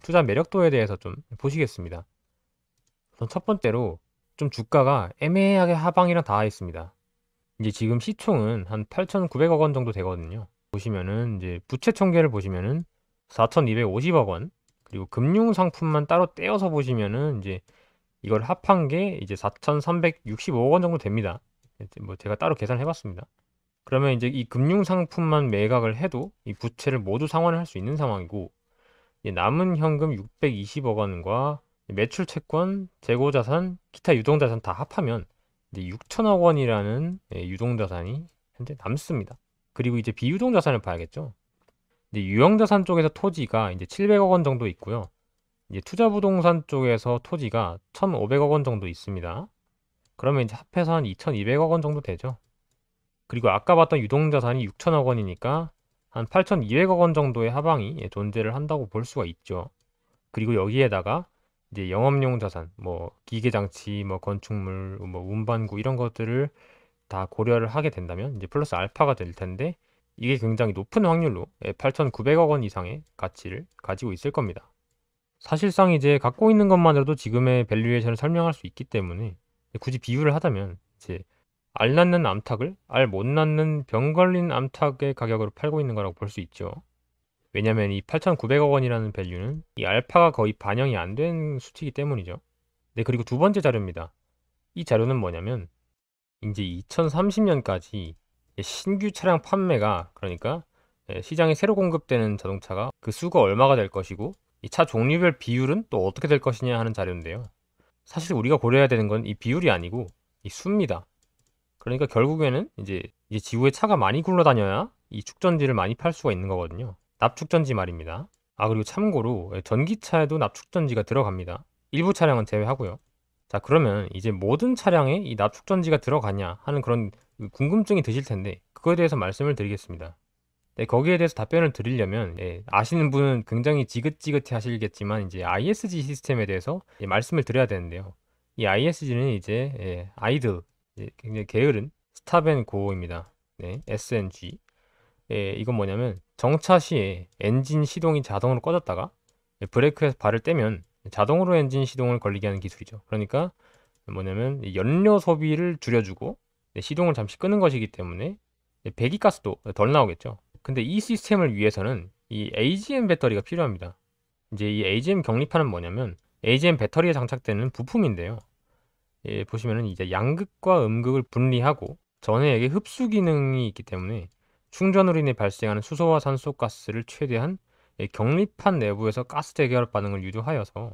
투자 매력도에 대해서 좀 보시겠습니다. 우선 첫 번째로 좀 주가가 애매하게 하방이랑 닿아 있습니다. 이제 지금 시총은 한 8,900억 원 정도 되거든요. 보시면은 이제 부채 총계를 보시면은 4,250억 원, 그리고 금융 상품만 따로 떼어서 보시면은 이제 이걸 합한 게 이제 4,365억 원 정도 됩니다. 뭐 제가 따로 계산해 봤습니다. 그러면 이제 이 금융 상품만 매각을 해도 이 부채를 모두 상환을 할 수 있는 상황이고, 이제 남은 현금 620억 원과 매출 채권, 재고 자산, 기타 유동 자산 다 합하면 이제 6천억 원이라는 유동 자산이 현재 남습니다. 그리고 이제 비유동 자산을 봐야겠죠. 이제 유형 자산 쪽에서 토지가 이제 700억 원 정도 있고요. 이제 투자 부동산 쪽에서 토지가 1,500억 원 정도 있습니다. 그러면 이제 합해서 한 2,200억 원 정도 되죠. 그리고 아까 봤던 유동 자산이 6천억 원이니까 한 8,200억 원 정도의 하방이 존재를 한다고 볼 수가 있죠. 그리고 여기에다가 이제 영업용 자산, 뭐 기계 장치, 뭐 건축물, 뭐 운반구 이런 것들을 다 고려를 하게 된다면 이제 플러스 알파가 될 텐데, 이게 굉장히 높은 확률로 8,900억 원 이상의 가치를 가지고 있을 겁니다. 사실상 이제 갖고 있는 것만으로도 지금의 밸류에이션을 설명할 수 있기 때문에, 굳이 비유를 하자면 이제 알 낳는 암탉을 알 못 낳는 병 걸린 암탉의 가격으로 팔고 있는 거라고 볼 수 있죠. 왜냐면 이 8,900억 원이라는 밸류는 이 알파가 거의 반영이 안 된 수치이기 때문이죠. 네, 그리고 두 번째 자료입니다. 이 자료는 뭐냐면 이제 2030년까지 신규 차량 판매가, 그러니까 시장에 새로 공급되는 자동차가 그 수가 얼마가 될 것이고 이 차 종류별 비율은 또 어떻게 될 것이냐 하는 자료인데요. 사실 우리가 고려해야 되는 건 이 비율이 아니고 이 수입니다. 그러니까 결국에는 이제 지구에 차가 많이 굴러다녀야 이 축전지를 많이 팔 수가 있는 거거든요. 납축전지 말입니다. 아, 그리고 참고로 전기차에도 납축전지가 들어갑니다. 일부 차량은 제외하고요. 자, 그러면 이제 모든 차량에 이 납축전지가 들어가냐 하는 그런 궁금증이 드실 텐데, 그거에 대해서 말씀을 드리겠습니다. 네, 거기에 대해서 답변을 드리려면 아시는 분은 굉장히 지긋지긋해 하시겠지만 이제 ISG 시스템에 대해서 말씀을 드려야 되는데요. 이 ISG는 이제 아이들, 굉장히 게으른 스탑앤고입니다. 네, SNG. 이건 뭐냐면 정차 시에 엔진 시동이 자동으로 꺼졌다가 브레이크에서 발을 떼면 자동으로 엔진 시동을 걸리게 하는 기술이죠. 그러니까 뭐냐면 연료 소비를 줄여주고 시동을 잠시 끄는 것이기 때문에 배기가스도 덜 나오겠죠. 근데 이 시스템을 위해서는 이 AGM 배터리가 필요합니다. 이제 이 AGM 경리판은 뭐냐면 AGM 배터리에 장착되는 부품인데요. 보시면은 이제 양극과 음극을 분리하고 전해액의 흡수 기능이 있기 때문에 충전으로 인해 발생하는 수소와 산소가스를 최대한 경리판 내부에서 가스 대결 반응을 유도하여서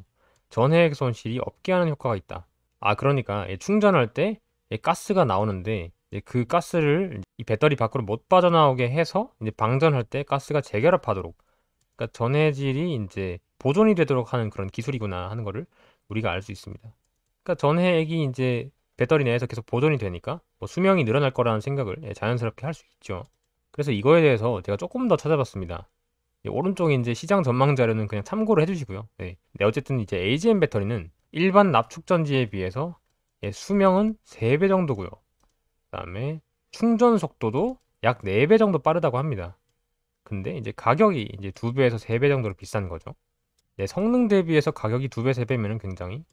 전해액 손실이 없게 하는 효과가 있다. 아, 그러니까 충전할 때 가스가 나오는데 그 가스를 이 배터리 밖으로 못 빠져나오게 해서 이제 방전할 때 가스가 재결합하도록, 그러니까 전해질이 이제 보존이 되도록 하는 그런 기술이구나 하는 거를 우리가 알 수 있습니다. 그러니까 전해액이 이제 배터리 내에서 계속 보존이 되니까 뭐 수명이 늘어날 거라는 생각을 자연스럽게 할 수 있죠. 그래서 이거에 대해서 제가 조금 더 찾아봤습니다. 오른쪽에 이제 시장 전망 자료는 그냥 참고를 해주시고요. 네. 네, 어쨌든 이제 AGM 배터리는 일반 납축전지에 비해서 수명은 3배 정도고요. 그다음에 충전 속도도 약 4배 정도 빠르다고 합니다. 근데 이제 가격이 이제 2배에서 3배 정도로 비싼 거죠. 네, 성능 대비해서 가격이 2배, 3배면 굉장히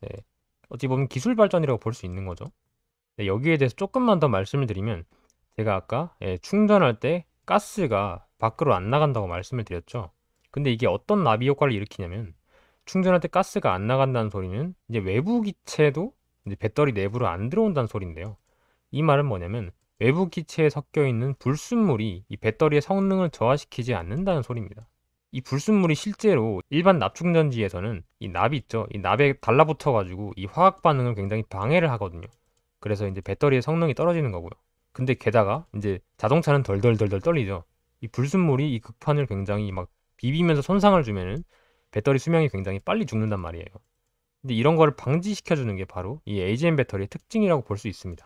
어찌 보면 기술 발전이라고 볼 수 있는 거죠. 네, 여기에 대해서 조금만 더 말씀을 드리면, 제가 아까 충전할 때 가스가 밖으로 안 나간다고 말씀을 드렸죠. 근데 이게 어떤 나비 효과를 일으키냐면, 충전할 때 가스가 안 나간다는 소리는 이제 외부 기체도 이제 배터리 내부로 안 들어온다는 소리인데요. 이 말은 뭐냐면 외부 기체에 섞여 있는 불순물이 이 배터리의 성능을 저하시키지 않는다는 소리입니다. 이 불순물이 실제로 일반 납충전지에서는 이 납이 있죠. 이 납에 달라붙어 가지고 이 화학 반응을 굉장히 방해를 하거든요. 그래서 이제 배터리의 성능이 떨어지는 거고요. 근데 게다가 이제 자동차는 덜덜덜덜 떨리죠. 이 불순물이 이 극판을 굉장히 막 비비면서 손상을 주면은 배터리 수명이 굉장히 빨리 죽는단 말이에요. 근데 이런 거를 방지시켜 주는 게 바로 이 AGM 배터리의 특징이라고 볼 수 있습니다.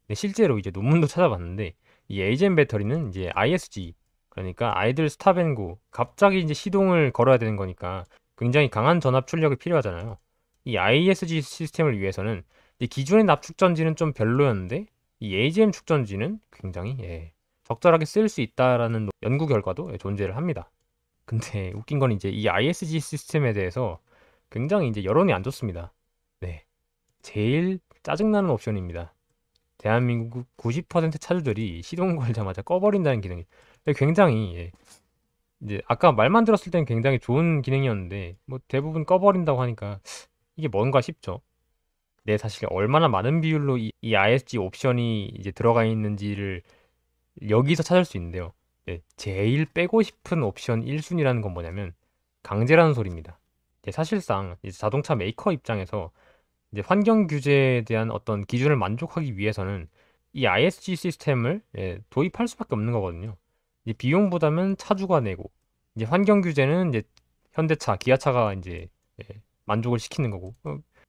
근데 실제로 이제 논문도 찾아봤는데 이 AGM 배터리는 이제 ISG, 그러니까 아이들 스탑 앤 고, 갑자기 이제 시동을 걸어야 되는 거니까 굉장히 강한 전압 출력이 필요하잖아요. 이 ISG 시스템을 위해서는 이제 기존의 납축전지는 좀 별로였는데 이 AGM 축전지는 굉장히 적절하게 쓸 수 있다라는 연구 결과도 존재를 합니다. 근데 웃긴 건 이제 이 ISG 시스템에 대해서 굉장히 이제 여론이 안 좋습니다. 네. 제일 짜증나는 옵션입니다. 대한민국 90% 차주들이 시동 걸자마자 꺼버린다는 기능이 굉장히 이제 아까 말만 들었을 때는 굉장히 좋은 기능이었는데 뭐 대부분 꺼버린다고 하니까 이게 뭔가 싶죠. 네, 사실 얼마나 많은 비율로 이 ISG 옵션이 이제 들어가 있는지를 여기서 찾을 수 있는데요. 네, 제일 빼고 싶은 옵션 1순위라는 건 뭐냐면 강제라는 소리입니다. 사실상 이제 자동차 메이커 입장에서 이제 환경 규제에 대한 어떤 기준을 만족하기 위해서는 이 ISG 시스템을 도입할 수밖에 없는 거거든요. 이제 비용 부담은 차주가 내고 이제 환경 규제는 이제 현대차, 기아차가 이제 만족을 시키는 거고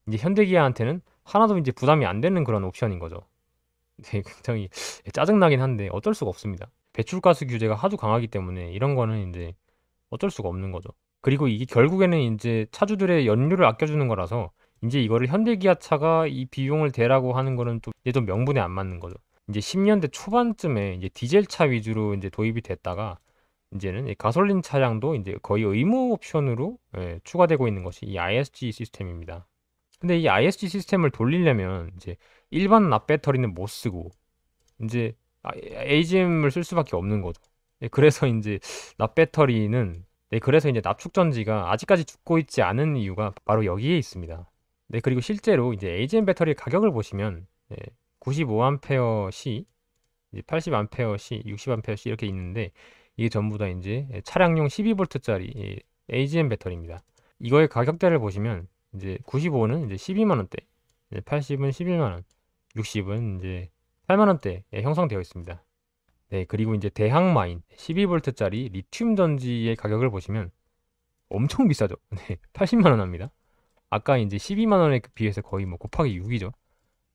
이제 현대기아한테는 하나도 이제 부담이 안 되는 그런 옵션인 거죠. 네, 굉장히 짜증나긴 한데 어쩔 수가 없습니다. 배출가스 규제가 하도 강하기 때문에 이런 거는 이제 어쩔 수가 없는 거죠. 그리고 이게 결국에는 이제 차주들의 연료를 아껴주는 거라서 이제 이거를 현대기아차가 이 비용을 대라고 하는 거는 또 이제 좀 명분에 안 맞는 거죠. 이제 10년대 초반쯤에 이제 디젤차 위주로 이제 도입이 됐다가 이제는 이 가솔린 차량도 이제 거의 의무 옵션으로 추가되고 있는 것이 이 ISG 시스템입니다. 근데 이 ISG 시스템을 돌리려면 이제 일반 납 배터리는 못 쓰고 이제 AGM을 쓸 수밖에 없는 거죠. 그래서 이제 납 배터리는 그래서 이제 납축전지가 아직까지 죽고 있지 않은 이유가 바로 여기에 있습니다. 그리고 실제로 이제 AGM 배터리 가격을 보시면 95A C, 80A C, 60A C 이렇게 있는데 이게 전부 다 이제 차량용 12V짜리 AGM 배터리입니다. 이거의 가격대를 보시면 이제 95는 이제 12만 원대, 80은 11만 원, 60은 이제 8만 원대에 형성되어 있습니다. 네, 그리고 이제 대항마인 12V짜리 리튬 전지의 가격을 보시면 엄청 비싸죠. 네, 80만 원 합니다. 아까 이제 12만 원에 비해서 거의 뭐 곱하기 6이죠.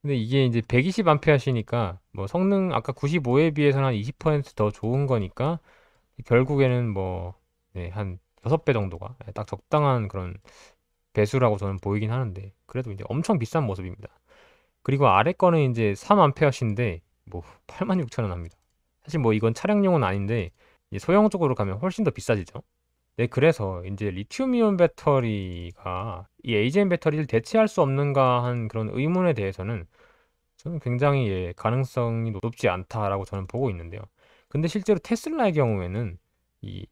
근데 이게 이제 120A시니까 뭐 성능 아까 95에 비해서는 한 20%더 좋은 거니까 결국에는 뭐 네, 한 6배 정도가 딱 적당한 그런 배수라고 저는 보이긴 하는데 그래도 이제 엄청 비싼 모습입니다. 그리고 아래 거는 이제 3A신데 뭐 86,000원 합니다. 사실 뭐 이건 차량용은 아닌데 이제 소형적으로 가면 훨씬 더 비싸지죠. 네, 그래서 이제 리튬이온 배터리가 이 AGM 배터리를 대체할 수 없는가 한 그런 의문에 대해서는 저는 굉장히 가능성이 높지 않다라고 저는 보고 있는데요. 근데 실제로 테슬라의 경우에는 이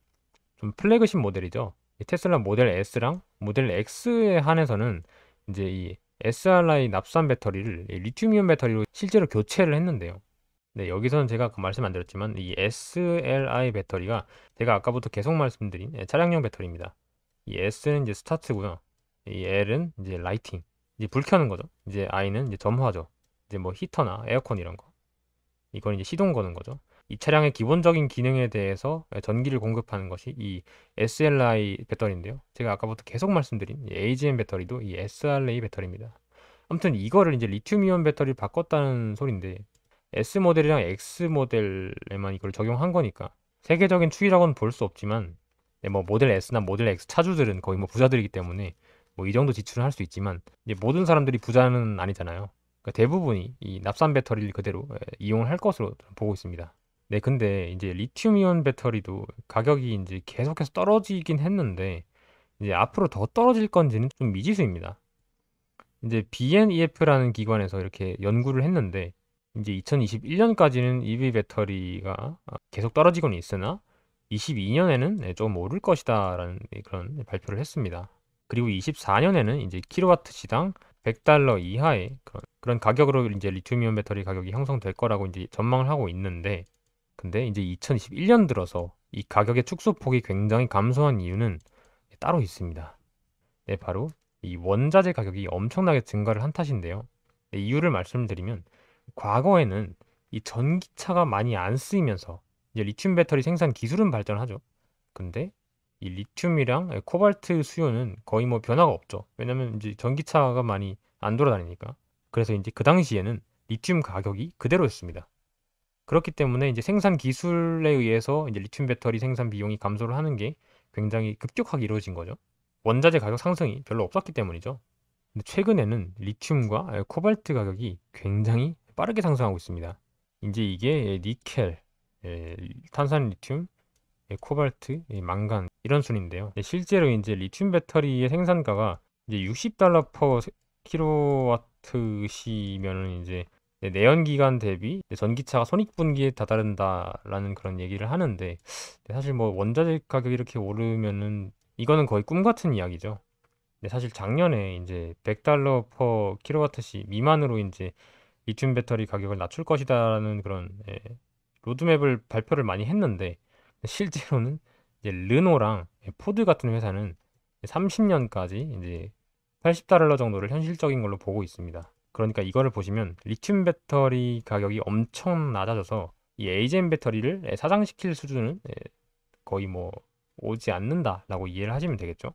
좀 플래그십 모델이죠. 이 테슬라 모델 S랑 모델 X에 한해서는 이제 이 SRI 납산 배터리를 이 리튬이온 배터리로 실제로 교체를 했는데요. 네, 여기서는 제가 아까 말씀 안 드렸지만 이 SLI 배터리가 제가 아까부터 계속 말씀드린 차량용 배터리입니다. 이 S는 이제 스타트고요. 이 L은 이제 라이팅, 이제 불 켜는 거죠. 이제 I는 이제 점화죠. 이제 뭐 히터나 에어컨 이런 거. 이건 이제 시동 거는 거죠. 이 차량의 기본적인 기능에 대해서 전기를 공급하는 것이 이 SLI 배터리인데요. 제가 아까부터 계속 말씀드린 이 AGM 배터리도 이 SRA 배터리입니다. 아무튼 이거를 이제 리튬이온 배터리를 바꿨다는 소리인데 S 모델이랑 X 모델에만 이걸 적용한 거니까 세계적인 추이라고는 볼 수 없지만 뭐 모델 S나 모델 X 차주들은 거의 뭐 부자들이기 때문에 뭐 이 정도 지출은 할 수 있지만 이제 모든 사람들이 부자는 아니잖아요. 그러니까 대부분이 이 납산 배터리를 그대로 이용을 할 것으로 보고 있습니다. 네, 근데 이제 리튬이온 배터리도 가격이 이제 계속해서 떨어지긴 했는데 이제 앞으로 더 떨어질 건지는 좀 미지수입니다. 이제 BNEF라는 기관에서 이렇게 연구를 했는데 이제 2021년까지는 EV 배터리가 계속 떨어지고는 있으나 22년에는 좀 오를 것이다라는 그런 발표를 했습니다. 그리고 24년에는 이제 킬로와트 시당 $100 이하의 그런 가격으로 이제 리튬이온 배터리 가격이 형성될 거라고 이제 전망을 하고 있는데 근데 이제 2021년 들어서 이 가격의 축소폭이 굉장히 감소한 이유는 따로 있습니다. 네, 바로 이 원자재 가격이 엄청나게 증가를 한 탓인데요. 네, 이유를 말씀드리면 과거에는 이 전기차가 많이 안 쓰이면서 이제 리튬 배터리 생산 기술은 발전하죠. 근데 이 리튬이랑 코발트 수요는 거의 뭐 변화가 없죠. 왜냐면 이제 전기차가 많이 안 돌아다니니까. 그래서 이제 그 당시에는 리튬 가격이 그대로였습니다. 그렇기 때문에 이제 생산 기술에 의해서 이제 리튬 배터리 생산 비용이 감소를 하는 게 굉장히 급격하게 이루어진 거죠. 원자재 가격 상승이 별로 없었기 때문이죠. 근데 최근에는 리튬과 코발트 가격이 굉장히 빠르게 상승하고 있습니다. 이제 이게 니켈, 탄산 리튬, 코발트, 망간 이런 순인데요. 실제로 이제 리튬 배터리의 생산가가 이제 $60 per 킬로와트 시면은 이제 내연기관 대비 전기차가 손익분기에 다다른다라는 그런 얘기를 하는데, 사실 뭐 원자재 가격이 이렇게 오르면은 이거는 거의 꿈 같은 이야기죠. 근데 사실 작년에 이제 $100 per 킬로와트 시 미만으로 이제 리튬 배터리 가격을 낮출 것이다라는 그런 로드맵을 발표를 많이 했는데, 실제로는 이제 르노랑 포드 같은 회사는 30년까지 이제 $80 정도를 현실적인 걸로 보고 있습니다. 그러니까 이거를 보시면 리튬 배터리 가격이 엄청 낮아져서 이 에이젠 배터리를 사장시킬 수준은 거의 뭐 오지 않는다라고 이해를 하시면 되겠죠.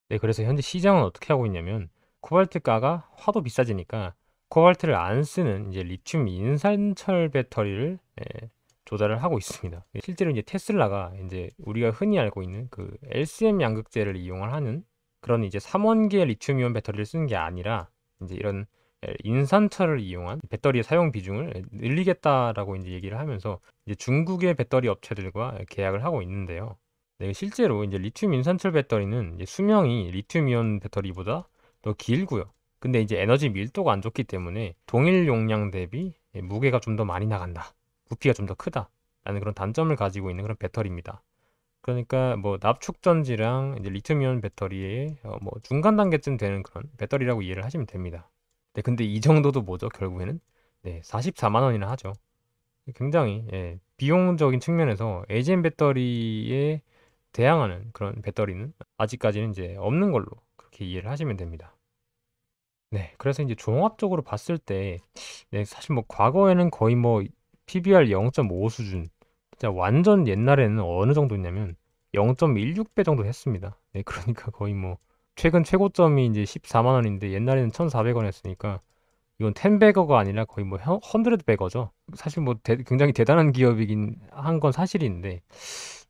네, 그래서 현재 시장은 어떻게 하고 있냐면, 코발트가가 하도 비싸지니까 코발트를 안 쓰는 이제 리튬 인산철 배터리를 조달을 하고 있습니다. 실제로 이제 테슬라가 이제 우리가 흔히 알고 있는 그 LCM 양극재를 이용을 하는 그런 이제 3원계 리튬이온 배터리를 쓰는 게 아니라 이제 이런 인산철을 이용한 배터리의 사용 비중을 늘리겠다라고 이제 얘기를 하면서 이제 중국의 배터리 업체들과 계약을 하고 있는데요. 네, 실제로 이제 리튬 인산철 배터리는 이제 수명이 리튬 이온 배터리보다 더 길고요. 근데 이제 에너지 밀도가 안 좋기 때문에 동일 용량 대비 무게가 좀 더 많이 나간다. 부피가 좀 더 크다. 라는 그런 단점을 가지고 있는 그런 배터리입니다. 그러니까 뭐 납축전지랑 이제 리튬 이온 배터리의 뭐 중간 단계쯤 되는 그런 배터리라고 이해를 하시면 됩니다. 네, 근데 이 정도도 뭐죠? 결국에는 44만 원이나 하죠. 굉장히 비용적인 측면에서 에이젠 배터리에 대항하는 그런 배터리는 아직까지는 이제 없는 걸로 그렇게 이해를 하시면 됩니다. 네, 그래서 이제 종합적으로 봤을 때, 사실 뭐 과거에는 거의 뭐 PBR 0.5 수준, 진짜 완전 옛날에는 어느 정도였냐면 0.16배 정도 했습니다. 네, 그러니까 거의 뭐 최근 최고점이 이제 14만 원인데 옛날에는 1,400원 했으니까 이건 10배거가 아니라 거의 뭐 100배거죠. 사실 뭐 굉장히 대단한 기업이긴 한 건 사실인데,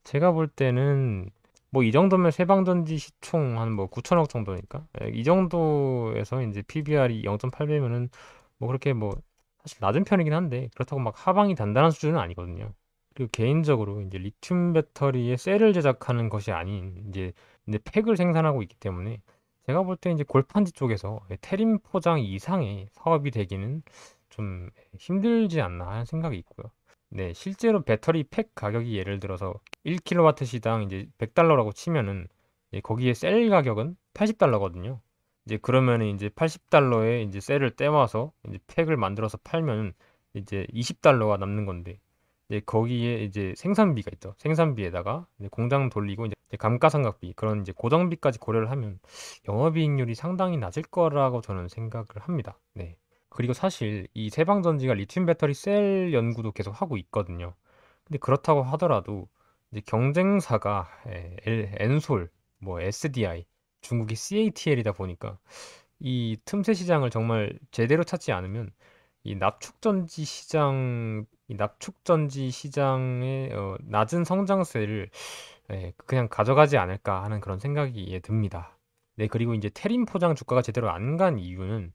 제가 볼 때는 뭐 이 정도면 세방전지 시총 한 뭐 9천억 정도니까, 이 정도에서 이제 PBR이 0.8배면은 뭐 그렇게 뭐 사실 낮은 편이긴 한데, 그렇다고 막 하방이 단단한 수준은 아니거든요. 그리고 개인적으로 이제 리튬 배터리에 셀을 제작하는 것이 아닌 이제 팩을 생산하고 있기 때문에, 제가 볼 때 이제 골판지 쪽에서 테림 포장 이상의 사업이 되기는 좀 힘들지 않나 하는 생각이 있고요. 네, 실제로 배터리 팩 가격이 예를 들어서 1kW 시당 이제 $100라고 치면은, 거기에 셀 가격은 $80거든요. 이제 그러면은 이제 $80에 이제 셀을 떼와서 이제 팩을 만들어서 팔면 이제 $20가 남는 건데, 이제 거기에 이제 생산비가 있죠. 생산비에다가 이제 공장 돌리고 이제 감가상각비, 그런 이제 고정비까지 고려를 하면 영업이익률이 상당히 낮을 거라고 저는 생각을 합니다. 네. 그리고 사실 이 세방전지가 리튬 배터리 셀 연구도 계속 하고 있거든요. 근데 그렇다고 하더라도 이제 경쟁사가 엔솔, 뭐 SDI, 중국이 CATL이다 보니까 이 틈새 시장을 정말 제대로 찾지 않으면 이 납축전지 시장의 낮은 성장세를 그냥 가져가지 않을까 하는 그런 생각이 듭니다. 네, 그리고 이제 테린 포장 주가가 제대로 안 간 이유는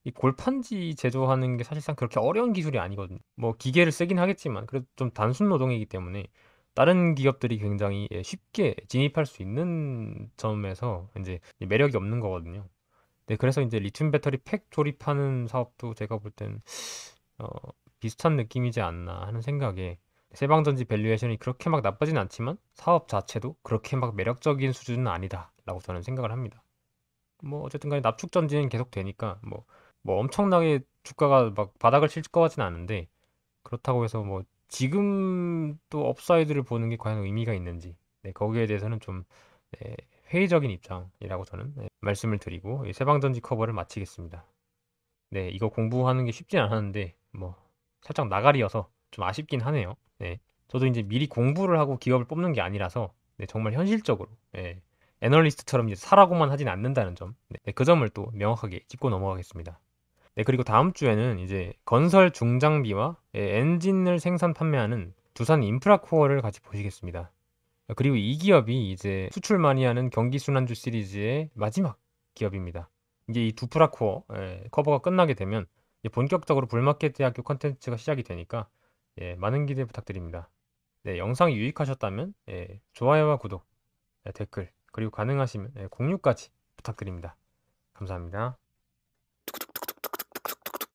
이 골판지 제조하는 게 사실상 그렇게 어려운 기술이 아니거든요. 뭐 기계를 쓰긴 하겠지만 그래도 좀 단순 노동이기 때문에 다른 기업들이 굉장히 쉽게 진입할 수 있는 점에서 이제 매력이 없는 거거든요. 네, 그래서 이제 리튬 배터리 팩 조립하는 사업도 제가 볼 땐 어, 비슷한 느낌이지 않나 하는 생각에, 세방전지 밸류에이션이 그렇게 막 나쁘진 않지만 사업 자체도 그렇게 막 매력적인 수준은 아니다라고 저는 생각을 합니다. 뭐 어쨌든 간에 납축 전지는 계속 되니까 뭐 엄청나게 주가가 막 바닥을 칠 것 같지는 않은데, 그렇다고 해서 뭐 지금 또 업사이드를 보는 게 과연 의미가 있는지, 거기에 대해서는 좀 네, 회의적인 입장이라고 저는 말씀을 드리고 이 세방전지 커버를 마치겠습니다. 네, 이거 공부하는 게 쉽진 않았는데 뭐 살짝 나가리여서 좀 아쉽긴 하네요. 네, 저도 이제 미리 공부를 하고 기업을 뽑는 게 아니라서 정말 현실적으로 애널리스트처럼 이제 사라고만 하진 않는다는 점, 그 점을 또 명확하게 짚고 넘어가겠습니다. 네, 그리고 다음 주에는 이제 건설 중장비와 엔진을 생산 판매하는 두산 인프라코어를 같이 보시겠습니다. 그리고 이 기업이 이제 수출 많이 하는 경기순환주 시리즈의 마지막 기업입니다. 이제 이 두프라코어 커버가 끝나게 되면 이제 본격적으로 불마켓 대학교 컨텐츠가 시작이 되니까 많은 기대 부탁드립니다. 네, 영상이 유익하셨다면 좋아요와 구독, 댓글, 그리고 가능하시면 공유까지 부탁드립니다. 감사합니다.